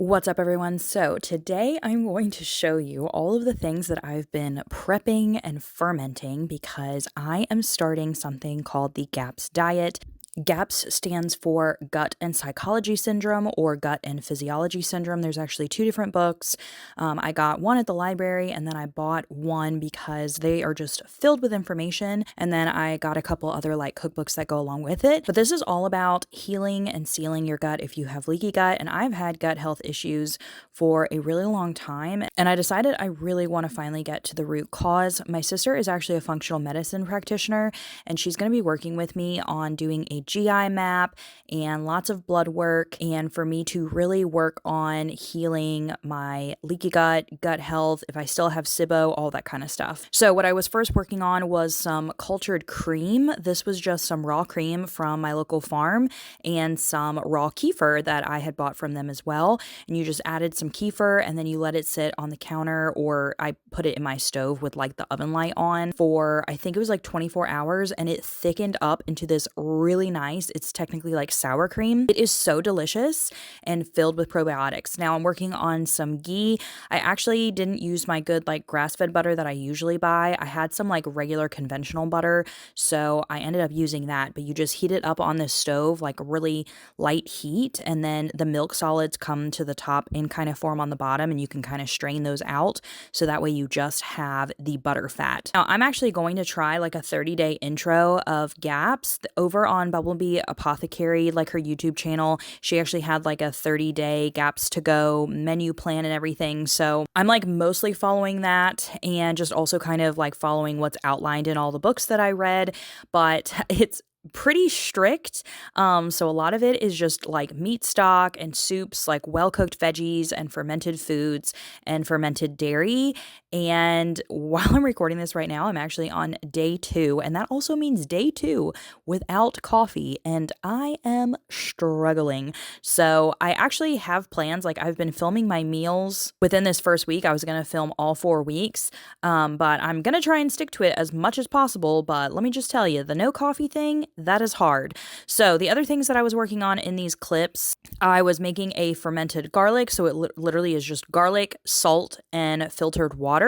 What's up, everyone? So today I'm going to show you all of the things that I've been prepping and fermenting because I am starting something called the 𝒂𝒄𝒄𝒄 diet. 𝒂𝒄𝒄 stands for gut and psychology syndrome or gut and physiology syndrome. There's actually two different books. I got one at the library and then I bought one because they are just filled with information. And then I got a couple other cookbooks that go along with it. But this is all about healing and sealing your gut if you have leaky gut. And I've had gut health issues for a really long time. And I decided I really want to finally get to the root cause. My sister is actually a functional medicine practitioner and she's going to be working with me on doing a GI map and lots of blood work, and for me to really work on healing my leaky gut health, if I still have SIBO, all that kind of stuff. So what I was first working on was some cultured cream. This was just some raw cream from my local farm and some raw kefir that I had bought from them as well. And you just added some kefir and then you let it sit on the counter, or I put it in my stove with the oven light on for, I think it was 24 hours, and it thickened up into this really nice, it's technically like sour cream. It is so delicious and filled with probiotics. Now I'm working on some ghee. I actually didn't use my good grass-fed butter that I usually buy. I had some regular conventional butter, so I ended up using that. But you just heat it up on the stove, really light heat, and then the milk solids come to the top and kind of form on the bottom, and you can kind of strain those out, so that way you just have the butter fat. Now I'm actually going to try a 30-day intro of 𝒂𝒄𝒄 over on 𝑫𝒊𝒔𝒏 𝒂𝒂𝒂𝒂𝒂𝒂𝒂𝒂, her YouTube channel. She actually had a 30-day 𝒂𝒄𝒄 to go menu plan and everything. So I'm mostly following that and just also kind of following what's outlined in all the books that I read, but it's pretty strict. So a lot of it is just meat stock and soups, well-cooked veggies and fermented foods and fermented dairy. And while I'm recording this right now, I'm actually on day 2, and that also means day 2 without coffee, and I am struggling. So I actually have plans. I've been filming my meals within this first week. I was going to film all 4 weeks, but I'm going to try and stick to it as much as possible. But let me just tell you, the no coffee thing, that is hard. So the other things that I was working on in these clips, I was making a fermented garlic. So it literally is just garlic, salt, and filtered water.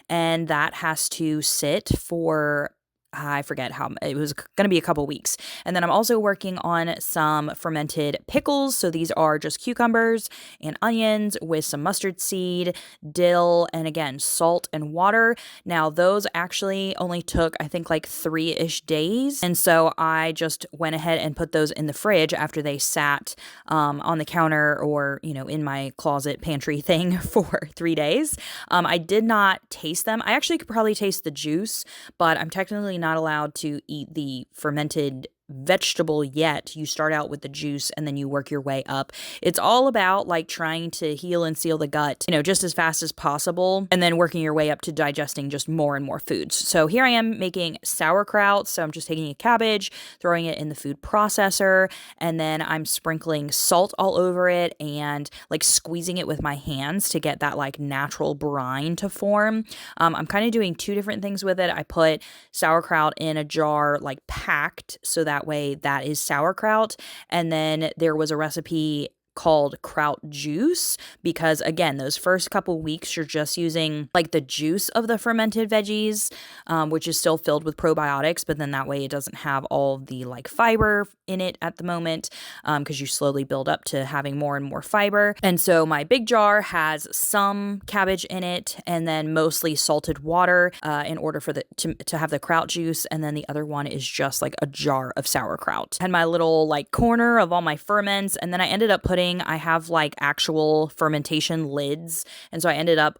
And that has to sit for, I forget how, it was going to be a couple weeks. And then I'm also working on some fermented pickles. So these are just cucumbers and onions with some mustard seed, dill, and again, salt and water. Now those actually only took, I think 3-ish days. And so I just went ahead and put those in the fridge after they sat on the counter or, in my closet pantry thing for 3 days. I did not taste them. I actually could probably taste the juice, but I'm technically not allowed to eat the fermented vegetable yet. You start out with the juice and then you work your way up. It's all about trying to heal and seal the gut, just as fast as possible, and then working your way up to digesting just more and more foods. So here I am making sauerkraut. So I'm just taking a cabbage, throwing it in the food processor, and then I'm sprinkling salt all over it and squeezing it with my hands to get that natural brine to form. I'm kind of doing 2 different things with it. I put sauerkraut in a jar packed, so that way that is sauerkraut. And then there was a recipe called kraut juice, because again, those first couple weeks you're just using the juice of the fermented veggies, which is still filled with probiotics, but then that way it doesn't have all the fiber in it at the moment, because you slowly build up to having more and more fiber. And so my big jar has some cabbage in it and then mostly salted water in order for to have the kraut juice, and then the other one is just a jar of sauerkraut. I had my little corner of all my ferments, and then I ended up I have actual fermentation lids, and so I ended up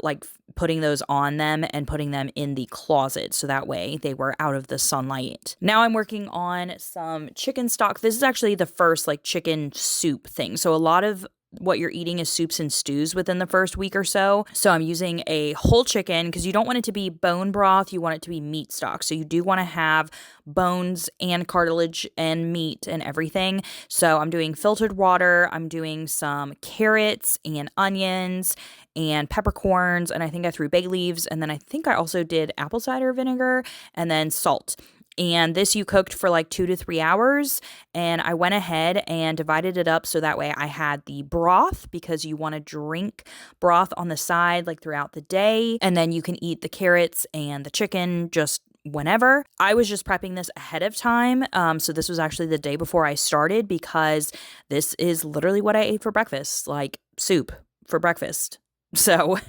putting those on them and putting them in the closet, so that way they were out of the sunlight. Now I'm working on some chicken stock. This is actually the first chicken soup thing. So a lot of what you're eating is soups and stews within the first week or so. So I'm using a whole chicken because you don't want it to be bone broth. You want it to be meat stock. So you do want to have bones and cartilage and meat and everything. So I'm doing filtered water. I'm doing some carrots and onions and peppercorns. And I think I threw bay leaves. And then I think I also did apple cider vinegar and then salt. And this you cooked for like 2 to 3 hours. And I went ahead and divided it up so that way I had the broth, because you want to drink broth on the side like throughout the day. And then you can eat the carrots and the chicken just whenever. I was just prepping this ahead of time. So this was actually the day before I started, because this is literally what I ate for breakfast, like soup for breakfast. So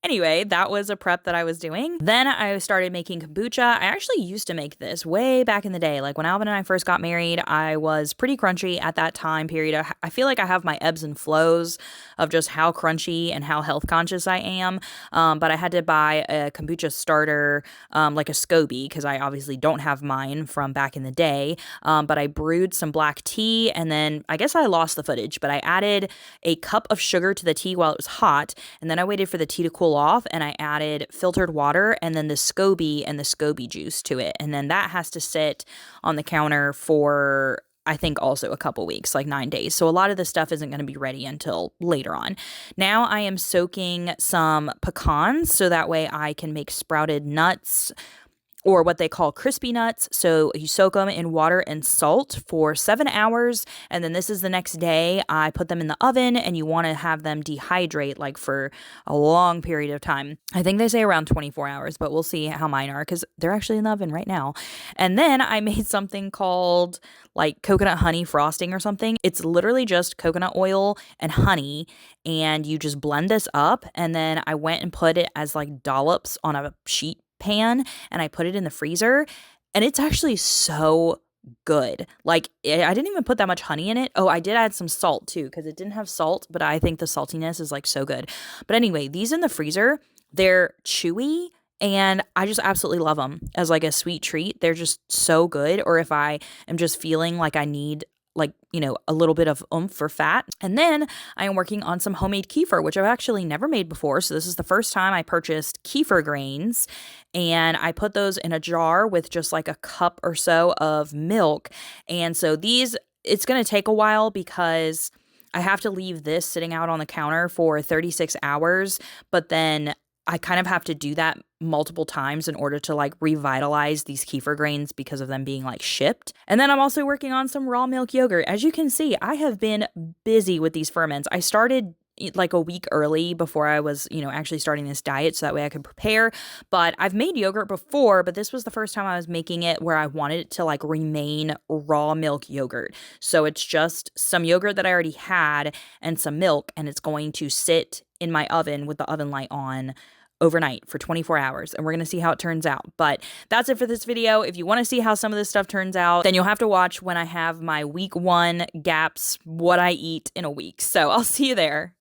anyway, that was a prep that I was doing. Then I started making kombucha. I actually used to make this way back in the day. Like when Alvin and I first got married, I was pretty crunchy at that time period. I feel like I have my ebbs and flows of just how crunchy and how health conscious I am. But I had to buy a kombucha starter, like a SCOBY, because I obviously don't have mine from back in the day. But I brewed some black tea, and then I guess I lost the footage, but I added a cup of sugar to the tea while it was hot. And then I waited for the tea to cool off, and I added filtered water and then the SCOBY and the SCOBY juice to it. And then that has to sit on the counter for, I think, also a couple weeks, like 9 days. So a lot of the stuff isn't going to be ready until later on. Now I am soaking some pecans so that way I can make sprouted nuts, or what they call crispy nuts. So you soak them in water and salt for 7 hours. And then this is the next day. I put them in the oven, and you want to have them dehydrate like for a long period of time. I think they say around 24 hours, but we'll see how mine are, because they're actually in the oven right now. And then I made something called like coconut honey frosting or something. It's literally just coconut oil and honey, and you just blend this up. And then I went and put it as like dollops on a sheet pan, and I put it in the freezer, and it's actually so good. Like, I didn't even put that much honey in it. Oh, I did add some salt too, because it didn't have salt, but I think the saltiness is like so good. But anyway, these in the freezer, they're chewy, and I just absolutely love them as like a sweet treat. They're just so good. Or if I am just feeling like I need, like, you know, a little bit of oomph for fat. And then I am working on some homemade kefir, which I've actually never made before. So this is the first time I purchased kefir grains, and I put those in a jar with just like a cup or so of milk. And so these, it's going to take a while because I have to leave this sitting out on the counter for 36 hours, but then I kind of have to do that multiple times in order to like revitalize these kefir grains because of them being like shipped. And then I'm also working on some raw milk yogurt. As you can see, I have been busy with these ferments. I started like a week early before I was, you know, actually starting this diet, so that way I could prepare. But I've made yogurt before, but this was the first time I was making it where I wanted it to like remain raw milk yogurt. So it's just some yogurt that I already had and some milk, and it's going to sit in my oven with the oven light on overnight for 24 hours, and we're going to see how it turns out. But that's it for this video. If you want to see how some of this stuff turns out, then you'll have to watch when I have my week 1 gaps, what I eat in a week. So I'll see you there.